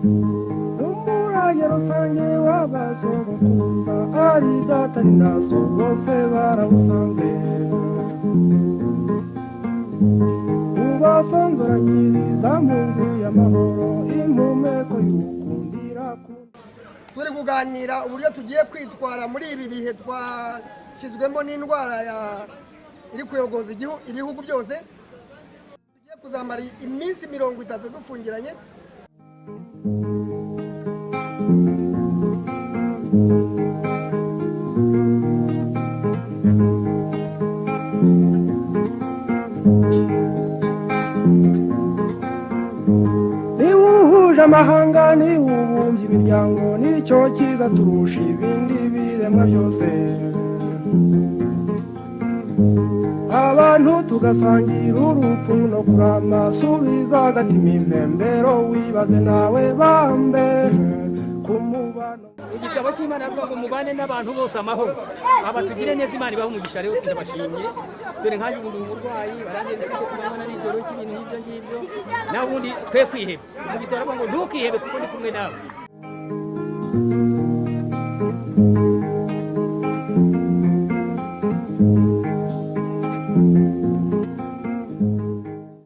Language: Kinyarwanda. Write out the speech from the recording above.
umurage rusange w'abasogokuruza ari data ni na so bose barawusanze ubasonzoranyiriza mu nzu y'amahoro impumeko y'ukundira turi kuganira uburyo tugiye kwitwara muri ibi bihe twashyizwemo n'indwara iri kuyogoza ibihugu byose tugiye kuzamara iminsi 30 dufungiranye. Amahanga ni ubumbye imiryango nicyo cyiza turusha ibindi biremwa byose abantu tugasangira urupfu no kurama subiza agatima impembero wibaze nawe bambe kumubano. Igitabo cy'Imana avuga ngo mubane n'abantu bose amahoro abatugire neza Imana ibaho umugisha rero turabashimye dore nkanjye ubu umurwayi barangeze ko kumana n'ijoro cy'ibintu nk'ibyo ngibyo naho ubundi twe kwiheba igitabo ngo ntukihebe kuko ndi kumwe nawe.